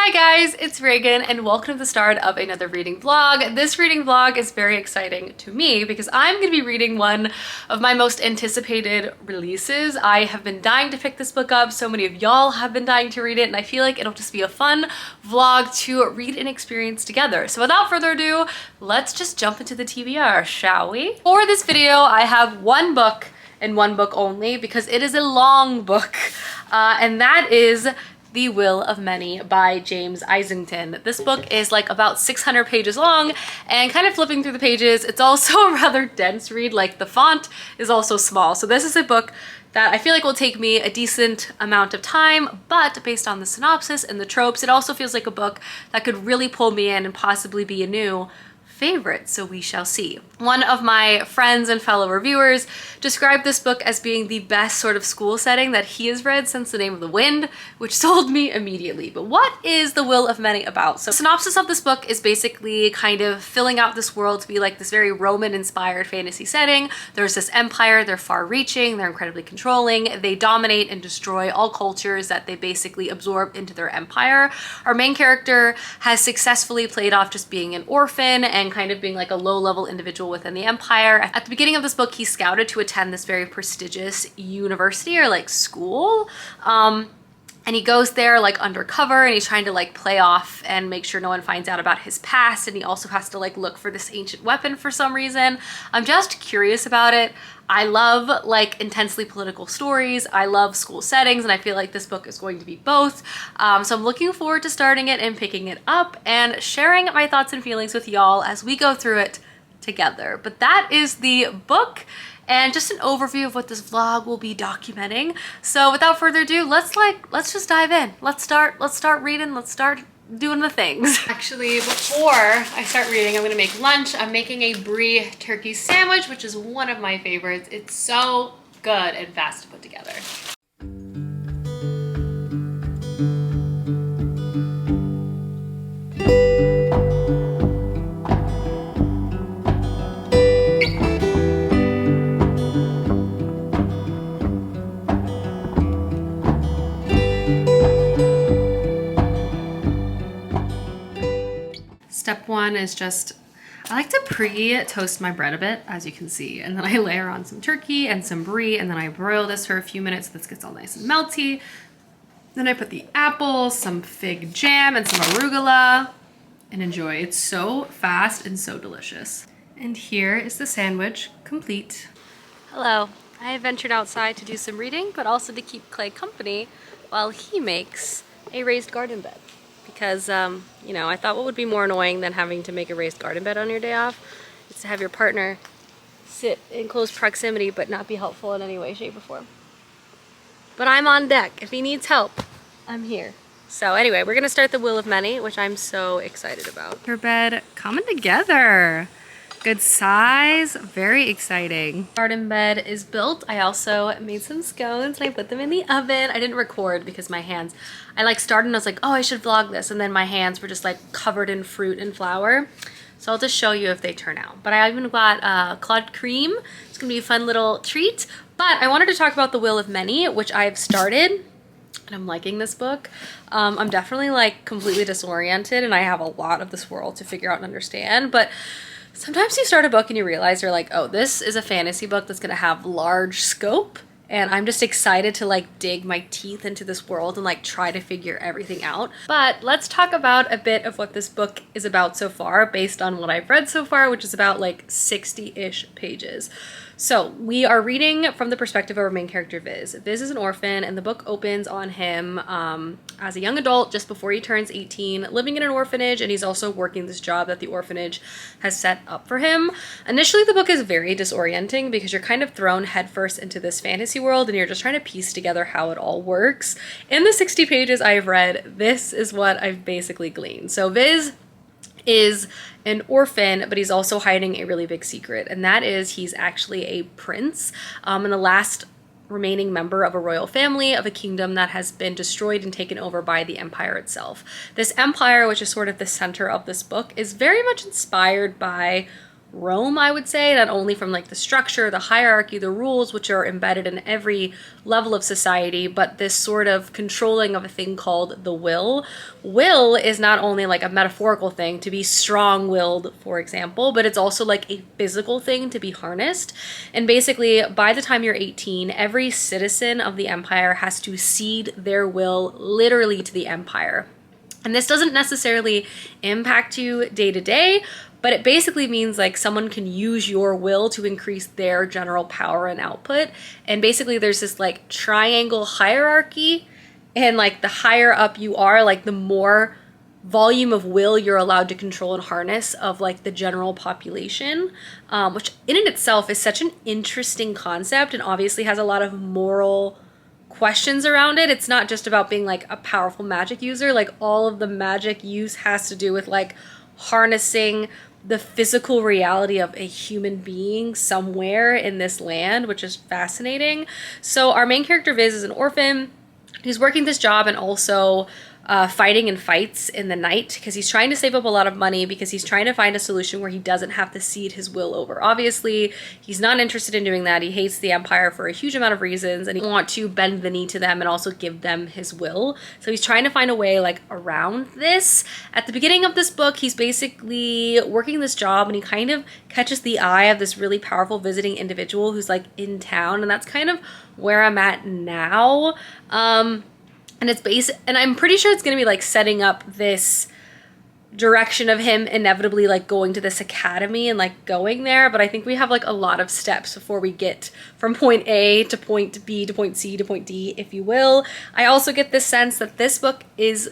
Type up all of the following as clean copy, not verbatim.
Hi guys, it's Reagan and welcome to the start of another reading vlog. This reading vlog is very exciting to me because I'm going to be reading one of my most anticipated releases. I have been dying to pick this book up. So many of y'all have been dying to read it and I feel like it'll just be a fun vlog to read and experience together. So without further ado, let's just jump into the TBR, shall we? For this video, I have one book and one book only because it is a long book and that is The Will of Many by James Isington. This book is like about 600 pages long and kind of flipping through the pages, it's also a rather dense read, like the font is also small. So this is a book that I feel like will take me a decent amount of time, but based on the synopsis and the tropes, it also feels like a book that could really pull me in and possibly be a new favorite, so we shall see. One of my friends and fellow reviewers described this book as being the best sort of school setting that he has read since The Name of the Wind, which sold me immediately. But what is The Will of Many about? So the synopsis of this book is basically kind of filling out this world to be like this very Roman-inspired fantasy setting. There's this empire, they're far-reaching, they're incredibly controlling, they dominate and destroy all cultures that they basically absorb into their empire. Our main character has successfully played off just being an orphan and kind of being like a low-level individual within the empire. At the beginning of this book, he's scouted to attend this very prestigious university or like school. And he goes there like undercover and he's trying to like play off and make sure no one finds out about his past. And he also has to like look for this ancient weapon for some reason. I'm just curious about it. I love like intensely political stories. I love school settings and I feel like this book is going to be both. So I'm looking forward to starting it and picking it up and sharing my thoughts and feelings with y'all as we go through it together. But that is the book and just an overview of what this vlog will be documenting. So without further ado, let's just dive in. Let's start reading, let's start doing the things. Actually, before I start reading, I'm gonna make lunch. I'm making a brie turkey sandwich, which is one of my favorites. It's so good and fast to put together. Step one is just, I like to pre-toast my bread a bit, as you can see, and then I layer on some turkey and some brie, and then I broil this for a few minutes so this gets all nice and melty. Then I put the apples, some fig jam, and some arugula, and enjoy. It's so fast and so delicious. And here is the sandwich, complete. Hello. I have ventured outside to do some reading, but also to keep Clay company while he makes a raised garden bed. Because, you know, I thought what would be more annoying than having to make a raised garden bed on your day off is to have your partner sit in close proximity but not be helpful in any way, shape, or form. But I'm on deck. If he needs help, I'm here. So anyway, we're gonna start The Will of Many, which I'm so excited about. Her bed coming together. Good size, very exciting. Garden bed is built. I also made some scones and I put them in the oven. I didn't record because my hands, I like started and I was like, oh, I should vlog this. And then my hands were just like covered in fruit and flour. So I'll just show you if they turn out. But I even got Claude cream. It's gonna be a fun little treat. But I wanted to talk about The Will of Many, which I've started. And I'm liking this book. I'm definitely like completely disoriented and I have a lot of this world to figure out and understand. But sometimes you start a book and you realize you're like, oh, this is a fantasy book that's gonna have large scope and I'm just excited to like dig my teeth into this world and like try to figure everything out. But let's talk about a bit of what this book is about so far based on what I've read so far, which is about like 60-ish pages. So we are reading from the perspective of our main character, Viz. Viz is an orphan and the book opens on him as a young adult just before he turns 18, living in an orphanage, and he's also working this job that the orphanage has set up for him. Initially, the book is very disorienting because you're kind of thrown headfirst into this fantasy world and you're just trying to piece together how it all works. In the 60 pages I've read, this is what I've basically gleaned. So Viz is an orphan, but he's also hiding a really big secret, and that is he's actually a prince and the last remaining member of a royal family of a kingdom that has been destroyed and taken over by the empire itself. This empire, which is sort of the center of this book, is very much inspired by Rome, I would say, not only from like the structure, the hierarchy, the rules, which are embedded in every level of society, but this sort of controlling of a thing called the will. Will is not only like a metaphorical thing to be strong-willed, for example, but it's also like a physical thing to be harnessed. And basically, by the time you're 18, every citizen of the empire has to cede their will literally to the empire. And this doesn't necessarily impact you day to day, but it basically means like someone can use your will to increase their general power and output. And basically there's this like triangle hierarchy, and like the higher up you are, like the more volume of will you're allowed to control and harness of like the general population, which in and itself is such an interesting concept and obviously has a lot of moral questions around it. It's not just about being like a powerful magic user. Like all of the magic use has to do with like harnessing the physical reality of a human being somewhere in this land, which is fascinating. So our main character Viz is an orphan. He's working this job and also fighting in fights in the night because he's trying to save up a lot of money because he's trying to find a solution where he doesn't have to cede his will over. Obviously, he's not interested in doing that. He hates the empire for a huge amount of reasons and he wants to bend the knee to them and also give them his will. So he's trying to find a way like around this. At the beginning of this book, he's basically working this job and he kind of catches the eye of this really powerful visiting individual who's like in town, and that's kind of where I'm at now. And it's and I'm pretty sure it's going to be like setting up this direction of him inevitably like going to this academy and like going there. But I think we have like a lot of steps before we get from point A to point B to point C to point D, if you will. I also get this sense that this book is,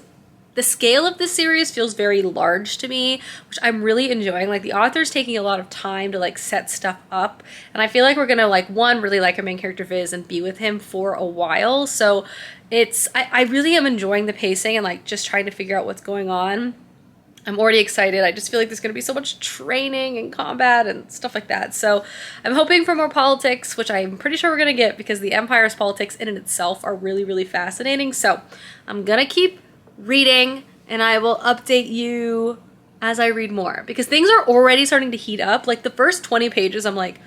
the scale of this series feels very large to me, which I'm really enjoying. Like the author's taking a lot of time to like set stuff up. And I feel like we're gonna like, one, really like our main character Viz and be with him for a while. So I really am enjoying the pacing and like just trying to figure out what's going on. I'm already excited. I just feel like there's gonna be so much training and combat and stuff like that. So I'm hoping for more politics, which I'm pretty sure we're gonna get because the Empire's politics in and itself are really, really fascinating. So I'm gonna keep reading and I will update you as I read more because things are already starting to heat up. Like the first 20 pages, I'm like,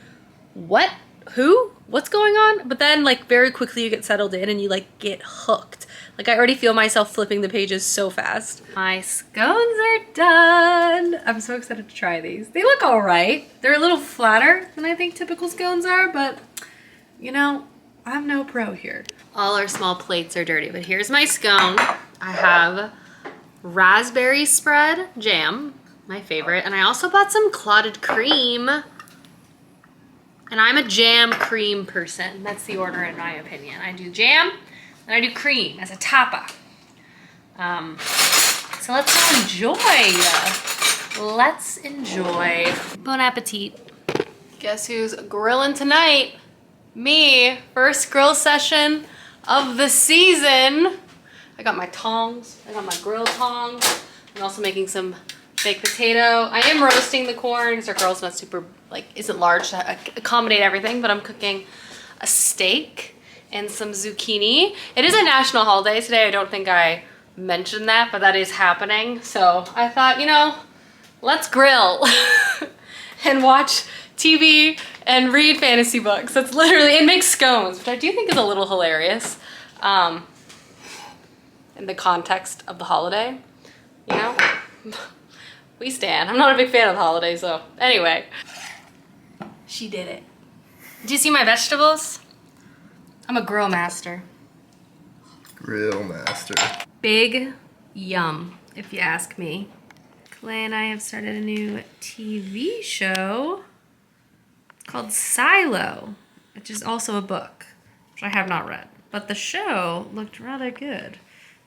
what? Who? What's going on? But then like very quickly you get settled in and you like get hooked. Like I already feel myself flipping the pages so fast. My scones are done. I'm so excited to try these. They look all right. They're a little flatter than I think typical scones are, but you know, I'm no pro here. All our small plates are dirty, but here's my scone. I have raspberry spread jam, my favorite, and I also bought some clotted cream. And I'm a jam cream person. That's the order in my opinion. I do jam and I do cream as a tapa. So let's go enjoy. Let's enjoy. Bon appetit. Guess who's grilling tonight? Me. First grill session of the season. I got my tongs. I got my grill tongs. I'm also making some baked potato. I am roasting the corn because our grill's not super, like, isn't large to accommodate everything, but I'm cooking a steak and some zucchini. It is a national holiday today. I don't think I mentioned that, but that is happening. So I thought, you know, let's grill and watch TV and read fantasy books. That's literally, and make scones, which I do think is a little hilarious in the context of the holiday, you know? We stand. I'm not a big fan of the holiday, so anyway. She did it. Did you see my vegetables? I'm a grill master. Grill master. Big yum, if you ask me. Clay and I have started a new TV show. It's called Silo, which is also a book, which I have not read. But the show looked rather good.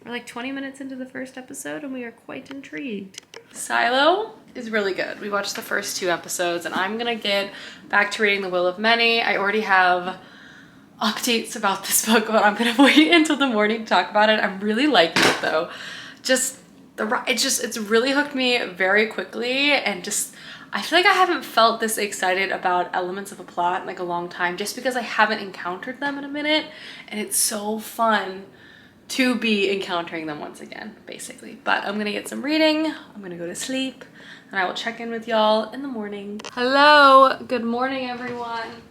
We're like 20 minutes into the first episode and we are quite intrigued. Silo is really good. We watched the first 2 episodes and I'm gonna get back to reading The Will of Many. I already have updates about this book, but I'm gonna wait until the morning to talk about it. I'm really liking it though. It's really hooked me very quickly, and just I feel like I haven't felt this excited about elements of a plot in like a long time, just because I haven't encountered them in a minute, and it's so fun to be encountering them once again, basically. But I'm gonna get some reading, I'm gonna go to sleep, and I will check in with y'all in the morning. Hello, good morning everyone.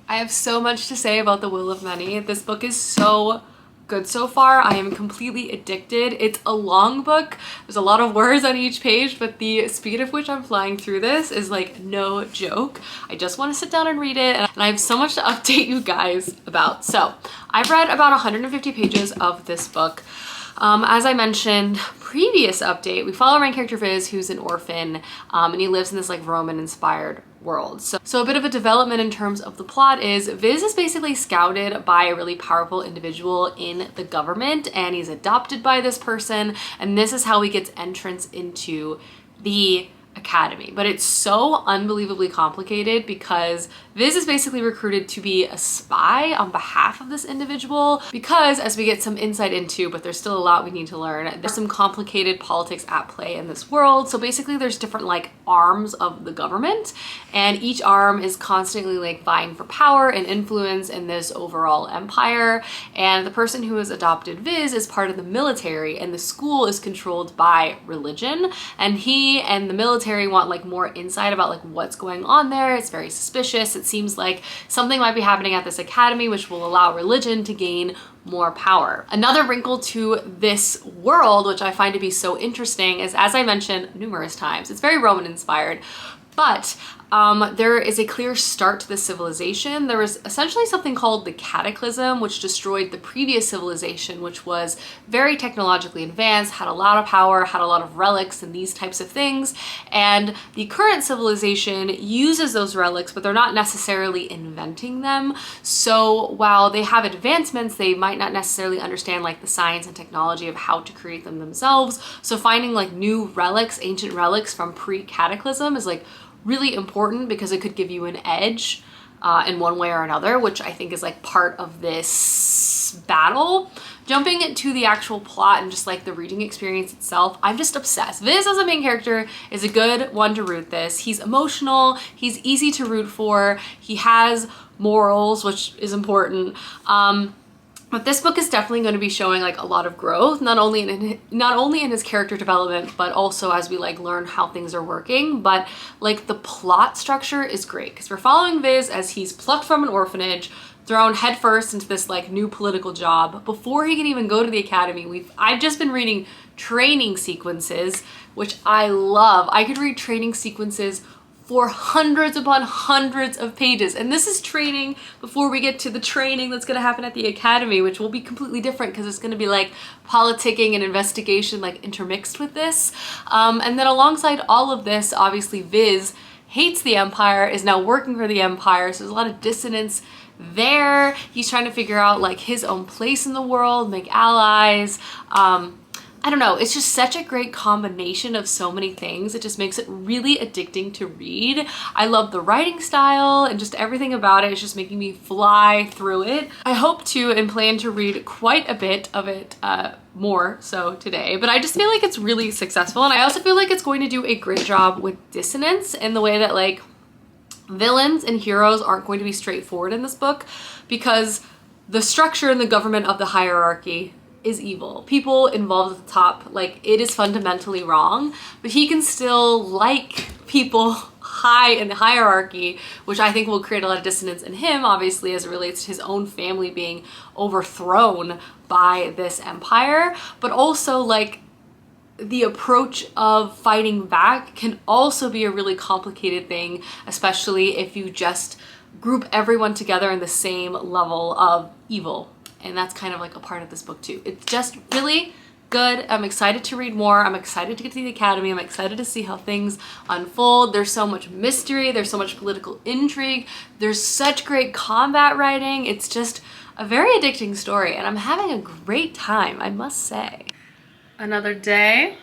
I have so much to say about The Will of Many. This book is so good so far. I am completely addicted. It's a long book. There's a lot of words on each page, but the speed of which I'm flying through this is like no joke. I just want to sit down and read it, and I have so much to update you guys about. So I've read about 150 pages of this book. As I mentioned, previous update, we follow our main character Viz, who's an orphan, and he lives in this like Roman-inspired world. So a bit of a development in terms of the plot is Viz is basically scouted by a really powerful individual in the government, and he's adopted by this person, and this is how he gets entrance into the academy. But it's so unbelievably complicated because Viz is basically recruited to be a spy on behalf of this individual, because as we get some insight into, but there's still a lot we need to learn, there's some complicated politics at play in this world. So basically there's different like arms of the government, and each arm is constantly like vying for power and influence in this overall empire. And the person who has adopted Viz is part of the military, and the school is controlled by religion, and he and the military want like more insight about like what's going on there. It's very suspicious. It seems like something might be happening at this academy which will allow religion to gain more power. Another wrinkle to this world, which I find to be so interesting, is, as I mentioned numerous times, it's very Roman inspired, but there is a clear start to the civilization. There was essentially something called the Cataclysm, which destroyed the previous civilization, which was very technologically advanced, had a lot of power, had a lot of relics and these types of things. And the current civilization uses those relics, but they're not necessarily inventing them. So while they have advancements, they might not necessarily understand like the science and technology of how to create them themselves. So finding like new relics, ancient relics from pre-Cataclysm is like really important, because it could give you an edge in one way or another, which I think is like part of this battle. Jumping into the actual plot and just like the reading experience itself, I'm just obsessed. Viz as a main character is a good one to root this. He's emotional, he's easy to root for, he has morals, which is important. But this book is definitely going to be showing like a lot of growth, not only in his character development, but also as we like learn how things are working. But like the plot structure is great, because we're following Viz as he's plucked from an orphanage, thrown headfirst into this like new political job. Before he can even go to the academy, I've just been reading training sequences, which I love. I could read training sequences for hundreds upon hundreds of pages. And this is training before we get to the training that's gonna happen at the academy, which will be completely different because it's gonna be like politicking and investigation like intermixed with this. And then alongside all of this, obviously Viz hates the Empire, is now working for the Empire, so there's a lot of dissonance there. He's trying to figure out like his own place in the world, make allies. I don't know, it's just such a great combination of so many things. It just makes it really addicting to read. I love the writing style, and just everything about it is just making me fly through it. I hope to and plan to read quite a bit of it more so today, but I just feel like it's really successful. And I also feel like it's going to do a great job with dissonance in the way that like villains and heroes aren't going to be straightforward in this book, because the structure and the government of the hierarchy is evil. People involved at the top, like, it is fundamentally wrong, but he can still like people high in the hierarchy, which I think will create a lot of dissonance in him, obviously, as it relates to his own family being overthrown by this empire. But also, like, the approach of fighting back can also be a really complicated thing, especially if you just group everyone together in the same level of evil. And that's kind of like a part of this book too. It's just really good. I'm excited to read more. I'm excited to get to the academy. I'm excited to see how things unfold. There's so much mystery. There's so much political intrigue. There's such great combat writing. It's just a very addicting story, and I'm having a great time, I must say. Another day,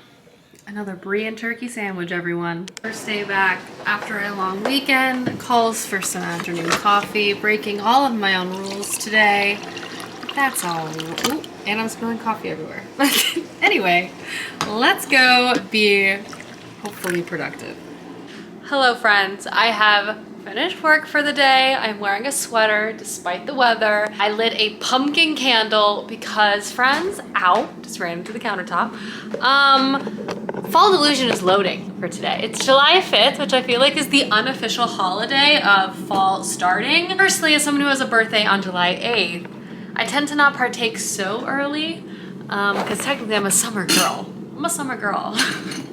another brie and turkey sandwich, everyone. First day back after a long weekend. Calls for some afternoon coffee. Breaking all of my own rules today. That's all. Ooh, and I'm spilling coffee everywhere. Anyway, let's go be hopefully productive. Hello friends, I have Finished work for the day. I'm wearing a sweater despite the weather. I lit a pumpkin candle because, friends, ow, just ran into the countertop. Fall Delusion is loading for today. It's July 5th, which I feel like is the unofficial holiday of fall starting. Personally, as someone who has a birthday on July 8th, I tend to not partake so early because technically I'm a summer girl. I'm a summer girl.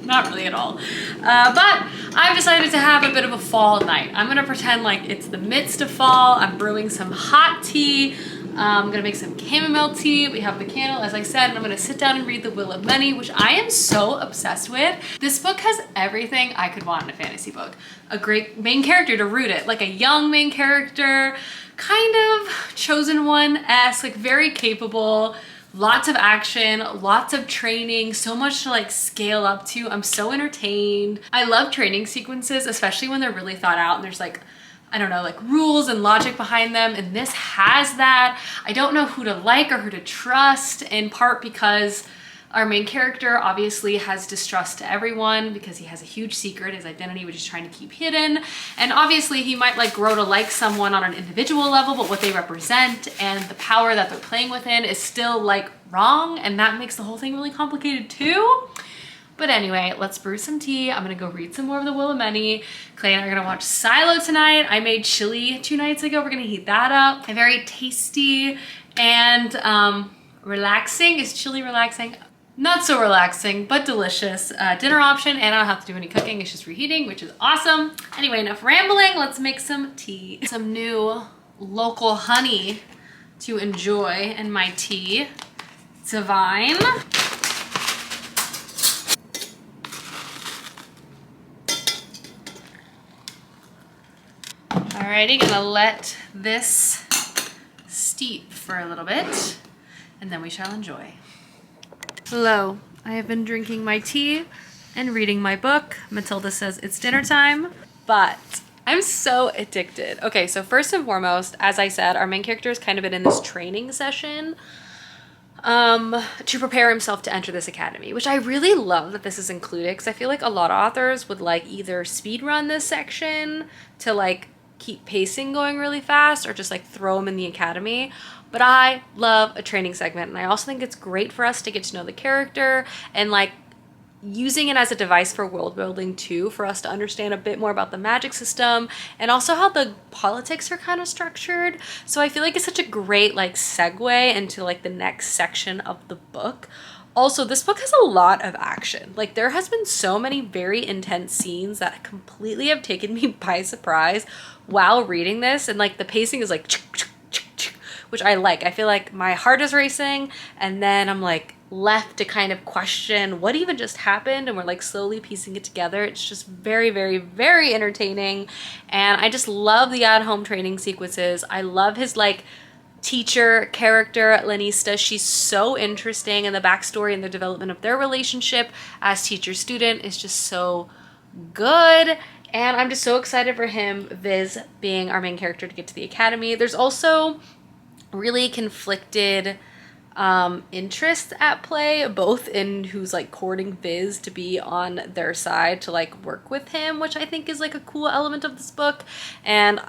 Not really at all. But I've decided to have a bit of a fall night. I'm gonna pretend like it's the midst of fall. I'm brewing some hot tea. I'm gonna make some chamomile tea. We have the candle, as I said, and I'm gonna sit down and read The Will of Many, which I am so obsessed with. This book has everything I could want in a fantasy book. A great main character to root it, like a young main character, kind of chosen one-esque, like very capable. Lots of action, lots of training, so much to like scale up to. I'm so entertained. I love training sequences, especially when they're really thought out and there's like, I don't know, like rules and logic behind them. And this has that. I don't know who to like or who to trust, in part because our main character obviously has distrust to everyone because he has a huge secret, his identity, which he's trying to keep hidden. And obviously he might like grow to like someone on an individual level, but what they represent and the power that they're playing within is still like wrong. And that makes the whole thing really complicated too. But anyway, let's brew some tea. I'm gonna go read some more of The Will of Many. Clay and I are gonna watch Silo tonight. I made chili 2 nights ago. We're gonna heat that up. And very tasty and relaxing. Is chili relaxing? Not so relaxing, but delicious dinner option, and I don't have to do any cooking. It's just reheating, which is awesome. Anyway, enough rambling. Let's make some tea. Some new local honey to enjoy in my tea. Divine. Alrighty, gonna let this steep for a little bit, and then we shall enjoy. Hello, I have been drinking my tea and reading my book. Matilda says it's dinner time, but I'm so addicted. Okay, so first and foremost, as I said, our main character has kind of been in this training session to prepare himself to enter this academy, which I really love that this is included because I feel like a lot of authors would like either speed run this section to like keep pacing going really fast or just like throw him in the academy. But I love a training segment, and I also think it's great for us to get to know the character and like using it as a device for world building too, for us to understand a bit more about the magic system and also how the politics are kind of structured. So I feel like it's such a great like segue into like the next section of the book. Also, this book has a lot of action. Like there has been so many very intense scenes that completely have taken me by surprise while reading this, and like the pacing is like which I like. I feel like my heart is racing and then I'm like left to kind of question what even just happened, and we're like slowly piecing it together. It's just very, very, very entertaining, and I just love the at-home training sequences. I love his like teacher character, Lanista. She's so interesting, and the backstory and the development of their relationship as teacher-student is just so good. And I'm just so excited for him, Viz, being our main character, to get to the academy. There's also really conflicted interests at play, both in who's like courting Viz to be on their side to like work with him, which I think is like a cool element of this book, and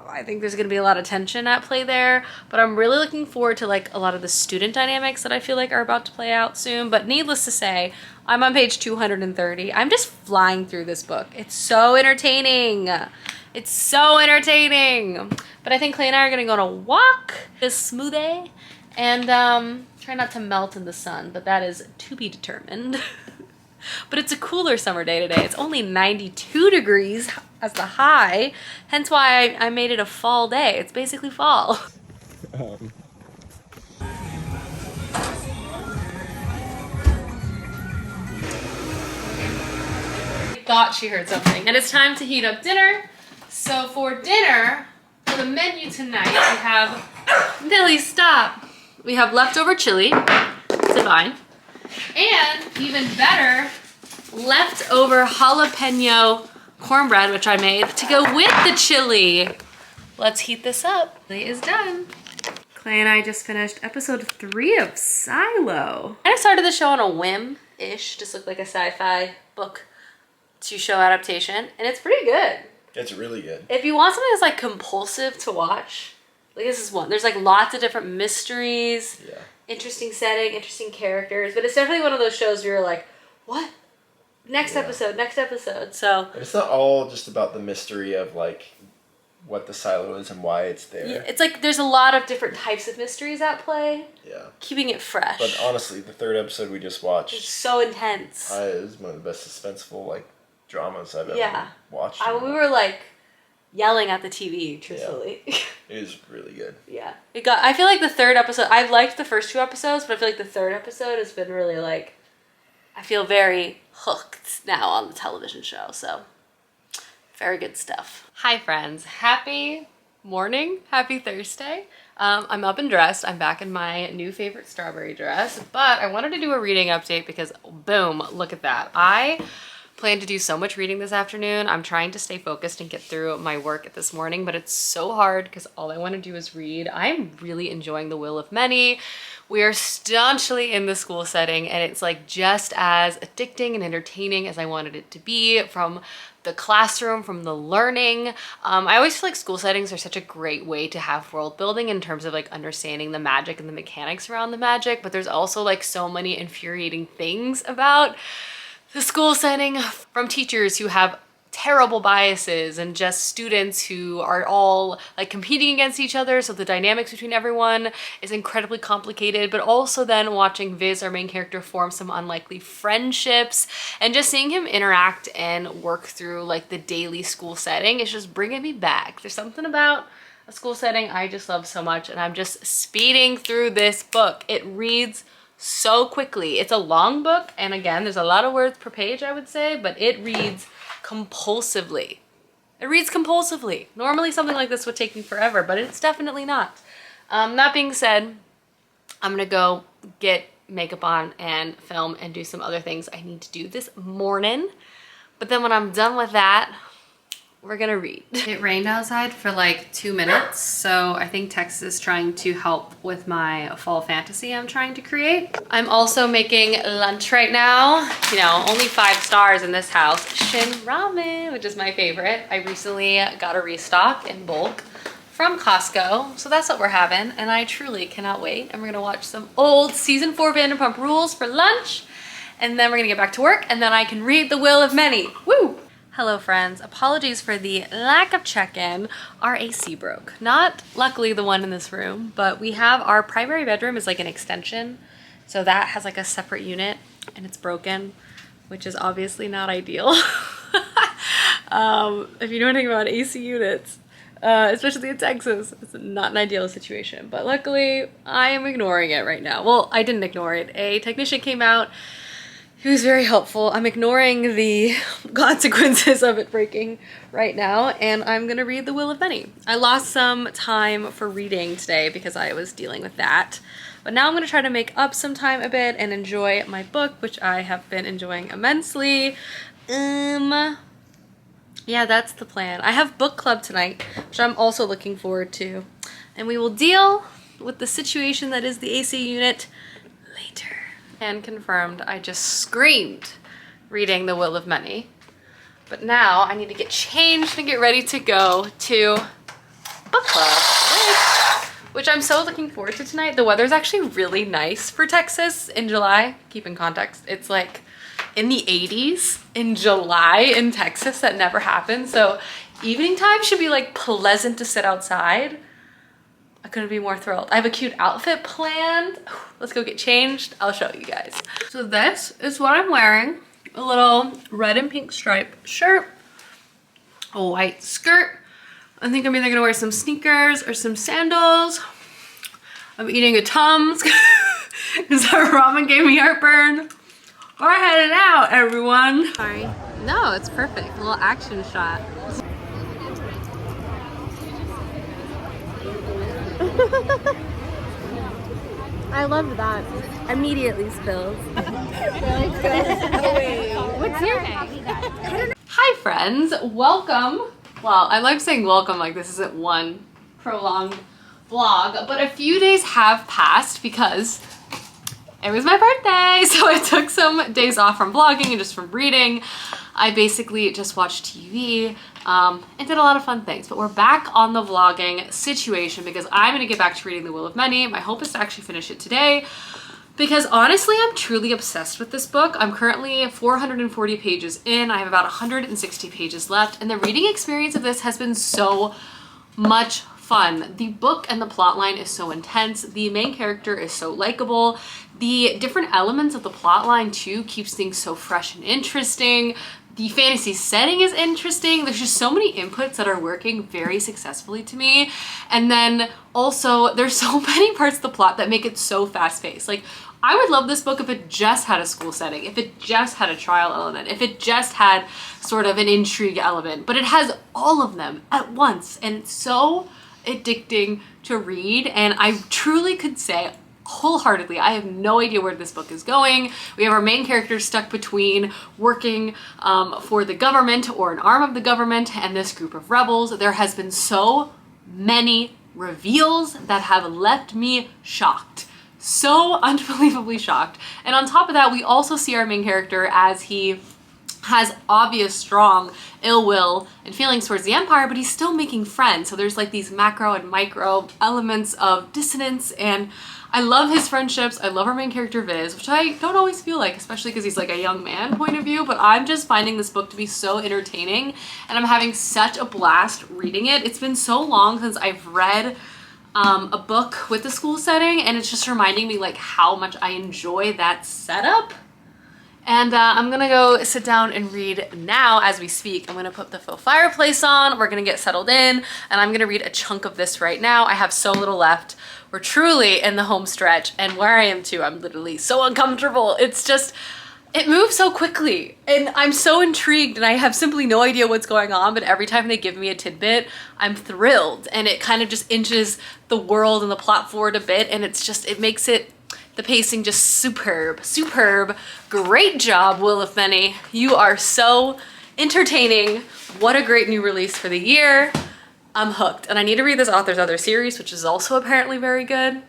I think there's gonna be a lot of tension at play there. But I'm really looking forward to like a lot of the student dynamics that I feel like are about to play out soon. But needless to say, I'm on page 230. I'm just flying through this book. It's so entertaining. It's so entertaining. But I think Clay and I are gonna go on a walk this smoothie and try not to melt in the sun, but that is to be determined. But it's a cooler summer day today. It's only 92 degrees as the high, hence why I made it a fall day. It's basically fall. Thought she heard something. And it's time to heat up dinner. So for dinner, for the menu tonight, we have, Millie, stop. We have leftover chili, divine, and even better, leftover jalapeno cornbread, which I made to go with the chili. Let's heat this up. It is done. Clay and I just finished episode 3 of Silo. I started the show on a whim-ish, just looked like a sci-fi book to show adaptation, and it's pretty good. It's really good. If you want something that's like compulsive to watch, like this is one. There's like lots of different mysteries. Yeah. Interesting setting, interesting characters, but it's definitely one of those shows where you're like, what? Next episode, next episode. So But it's not all just about the mystery of like what the silo is and why it's there. yeah, it's like there's a lot of different types of mysteries at play. Yeah. Keeping it fresh. But honestly, the third episode we just watched It's so intense. is one of the best suspenseful like dramas I've ever watched. We were like yelling at the TV, truthfully. It is really good. Yeah. I feel like the third episode, I liked the first 2 episodes, but I feel like the third episode has been really like, I feel very hooked now on the television show. So very good stuff. Hi friends, happy morning, happy Thursday. I'm up and dressed. I'm back in my new favorite strawberry dress, but I wanted to do a reading update because boom, look at that. I plan to do so much reading this afternoon. I'm trying to stay focused and get through my work this morning, but it's so hard because all I want to do is read. I'm really enjoying The Will of Many. We are staunchly in the school setting and it's like just as addicting and entertaining as I wanted it to be, from the classroom, from the learning. I always feel like school settings are such a great way to have world building in terms of like understanding the magic and the mechanics around the magic, but there's also like so many infuriating things about the school setting, from teachers who have terrible biases and just students who are all like competing against each other, so the dynamics between everyone is incredibly complicated, but also then watching Viz, our main character, form some unlikely friendships and just seeing him interact and work through like the daily school setting is just bringing me back. There's something about a school setting I just love so much, and I'm just speeding through this book. It reads so quickly. It's a long book, and again, there's a lot of words per page, I would say, but it reads compulsively. It reads compulsively. Normally something like this would take me forever, but it's definitely not. That being said, I'm gonna go get makeup on and film and do some other things I need to do this morning. But then when I'm done with that, we're gonna read. It rained outside for like 2 minutes, so I think Tex is trying to help with my fall fantasy I'm trying to create. I'm also making lunch right now. You know, only 5 stars in this house. Shin ramen, which is my favorite. I recently got a restock in bulk from Costco, so that's what we're having, and I truly cannot wait. And we're gonna watch some old season 4 Vanderpump Rules for lunch, and then we're gonna get back to work, and then I can read The Will of Many. Woo! Hello friends, apologies for the lack of check-in. Our AC broke. Not luckily the one in this room, but we have our primary bedroom is like an extension. So that has like a separate unit and it's broken, which is obviously not ideal. If you know anything about AC units, especially in Texas, it's not an ideal situation. But luckily I am ignoring it right now. Well, I didn't ignore it. A technician came out. He was very helpful. I'm ignoring the consequences of it breaking right now, and I'm gonna read The Will of Many. I lost some time for reading today because I was dealing with that, but now I'm gonna try to make up some time a bit and enjoy my book, which I have been enjoying immensely. Yeah, that's the plan. I have book club tonight, which I'm also looking forward to, and we will deal with the situation that is the AC unit later. And confirmed, I just screamed reading The Will of Many. But now I need to get changed and get ready to go to book club, which I'm so looking forward to tonight. The weather's actually really nice for Texas in July. Keep in context, it's like in the 80s in July in Texas. That never happens. So evening time should be like pleasant to sit outside. I couldn't be more thrilled. I have a cute outfit planned. Let's go get changed. I'll show you guys. So this is what I'm wearing. A little red and pink stripe shirt, a white skirt. I think I'm either gonna wear some sneakers or some sandals. I'm eating a Tums because our ramen gave me heartburn. We're headed out, everyone. Sorry. No, it's perfect. A little action shot. I loved that. Immediately spills. What's your name? Hi friends, welcome. Well, I like saying welcome like this isn't one prolonged vlog, but a few days have passed because it was my birthday, so I took some days off from vlogging and just from reading. I basically just watched TV, and did a lot of fun things. But we're back on the vlogging situation because I'm gonna get back to reading The Will of Many. My hope is to actually finish it today because honestly, I'm truly obsessed with this book. I'm currently 440 pages in. I have about 160 pages left, and the reading experience of this has been so much fun. The book and the plot line is so intense. The main character is so likable. The different elements of the plot line too keeps things so fresh and interesting. The fantasy setting is interesting. There's just so many inputs that are working very successfully to me. And then also there's so many parts of the plot that make it so fast paced. Like, I would love this book if it just had a school setting, if it just had a trial element, if it just had sort of an intrigue element, but it has all of them at once. And it's so addicting to read. And I truly could say wholeheartedly, I have no idea where this book is going. We have our main character stuck between working for the government or an arm of the government and this group of rebels. There has been so many reveals that have left me shocked. So unbelievably shocked. And on top of that, we also see our main character as he has obvious strong ill will and feelings towards the Empire, but he's still making friends. So there's like these macro and micro elements of dissonance, and I love his friendships. I love our main character Viz, which I don't always feel like, especially because he's like a young man point of view, but I'm just finding this book to be so entertaining and I'm having such a blast reading it. It's been so long since I've read a book with the school setting, and it's just reminding me like how much I enjoy that setup. And I'm gonna go sit down and read now as we speak. I'm gonna put the faux fireplace on, we're gonna get settled in, and I'm gonna read a chunk of this right now. I have so little left. We're truly in the home stretch, and where I am too, I'm literally so uncomfortable. It's just, it moves so quickly, and I'm so intrigued, and I have simply no idea what's going on, but every time they give me a tidbit, I'm thrilled, and it kind of just inches the world and the plot forward a bit, and it's just, it makes it, the pacing just superb, superb. Great job, Will of Many. You are so entertaining. What a great new release for the year. I'm hooked, and I need to read this author's other series, which is also apparently very good.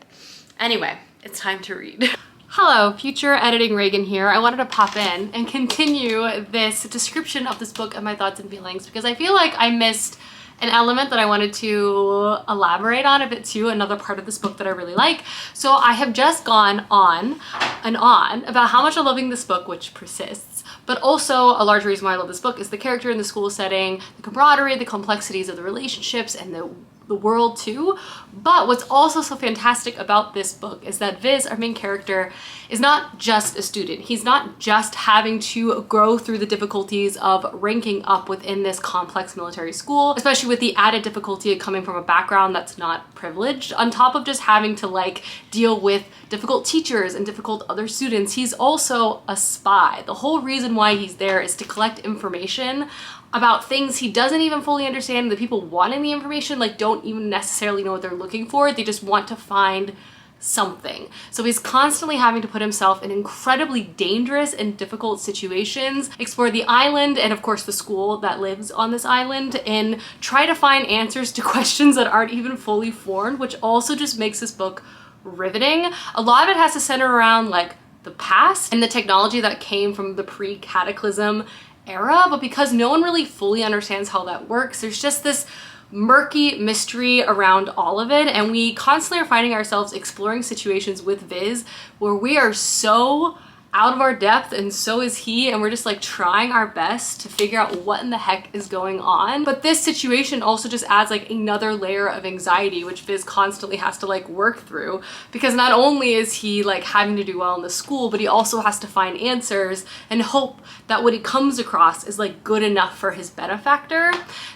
Anyway, it's time to read. Hello, future editing Reagan here. I wanted to pop in and continue this description of this book and my thoughts and feelings because I feel like I missed an element that I wanted to elaborate on a bit too, another part of this book that I really like. So I have just gone on and on about how much I'm loving this book, which persists, but also a large reason why I love this book is the character in the school setting, the camaraderie, the complexities of the relationships, and the world too. But what's also so fantastic about this book is that Viz, our main character, is not just a student. He's not just having to grow through the difficulties of ranking up within this complex military school, especially with the added difficulty of coming from a background that's not privileged. On top of just having to like deal with difficult teachers and difficult other students, he's also a spy. The whole reason why he's there is to collect information about things he doesn't even fully understand. The people wanting the information like don't even necessarily know what they're looking for. They just want to find something. So he's constantly having to put himself in incredibly dangerous and difficult situations, explore the island and of course the school that lives on this island, and try to find answers to questions that aren't even fully formed, which also just makes this book riveting. A lot of it has to center around like the past and the technology that came from the pre-cataclysm era, but because no one really fully understands how that works, there's just this murky mystery around all of it, and we constantly are finding ourselves exploring situations with Viz where we are so out of our depth, and so is he, and we're just like trying our best to figure out what in the heck is going on. But this situation also just adds like another layer of anxiety, which Viz constantly has to like work through, because not only is he like having to do well in the school, but he also has to find answers and hope that what he comes across is like good enough for his benefactor.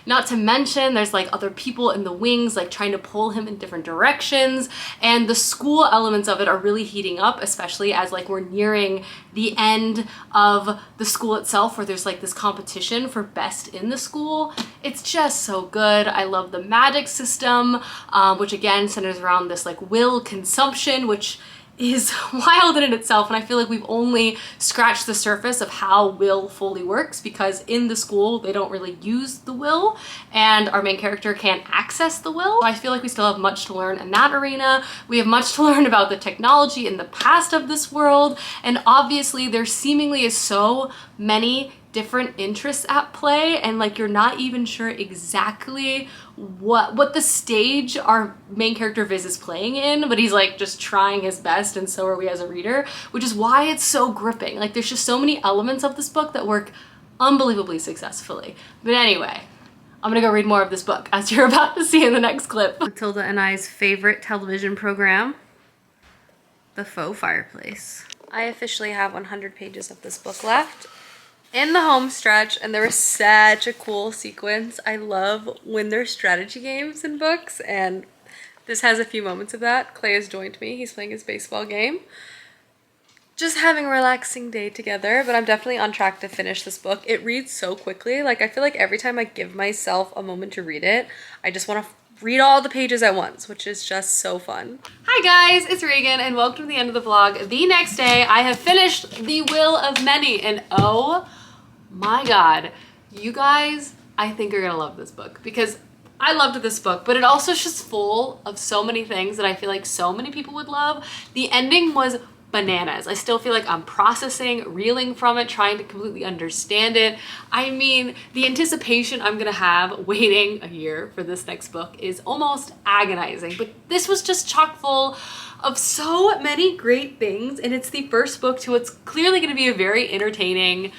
Not to mention there's like other people in the wings like trying to pull him in different directions, and the school elements of it are really heating up, especially as like we're nearing the end of the school itself, where there's like this competition for best in the school. It's just so good. I love the magic system, which again centers around this like will consumption, which is wild in itself, and I feel like we've only scratched the surface of how will fully works, because in the school they don't really use the will and our main character can't access the will. So I feel like we still have much to learn in that arena. We have much to learn about the technology in the past of this world, and obviously there seemingly is so many different interests at play, and like you're not even sure exactly what the stage our main character Viz is playing in, but he's like just trying his best, and so are we as a reader, which is why it's so gripping. Like there's just so many elements of this book that work unbelievably successfully. But anyway, I'm gonna go read more of this book, as you're about to see in the next clip. Matilda and I's favorite television program, The Faux Fireplace. I officially have 100 pages of this book left in the home stretch, and there was such a cool sequence. I love when there's strategy games in books, and this has a few moments of that. Clay has joined me. He's playing his baseball game. Just having a relaxing day together, but I'm definitely on track to finish this book. It reads so quickly. Like I feel like every time I give myself a moment to read it, I just want to read all the pages at once, which is just so fun. Hi guys, it's Reagan and welcome to the end of the vlog. The next day I have finished The Will of Many, and oh my god, you guys, I think you're gonna love this book because I loved this book, but it also is just full of so many things that I feel like so many people would love. The ending was bananas. I still feel like I'm processing, reeling from it, trying to completely understand it. I mean, the anticipation I'm gonna have waiting a year for this next book is almost agonizing, but this was just chock full of so many great things, and it's the first book to what's clearly gonna be a very entertaining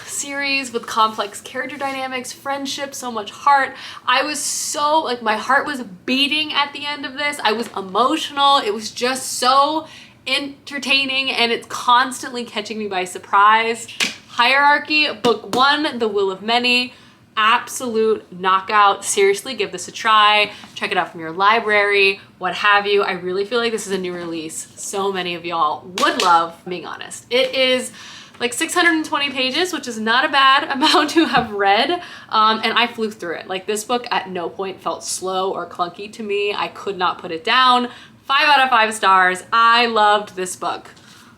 series with complex character dynamics, friendship, so much heart. I was so, like, my heart was beating at the end of this. I was emotional. It was just so entertaining, and it's constantly catching me by surprise. Hierarchy, book 1, The Will of Many, absolute knockout. Seriously, give this a try. Check it out from your library, what have you. I really feel like this is a new release so many of y'all would love, being honest. It is like 620 pages, which is not a bad amount to have read, and I flew through it. Like this book at no point felt slow or clunky to me. I could not put it down. 5 out of 5 stars. I loved this book.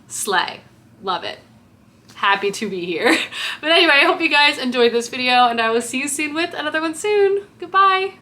Slay. Love it. Happy to be here. But anyway, I hope you guys enjoyed this video, and I will see you soon with another one soon. Goodbye.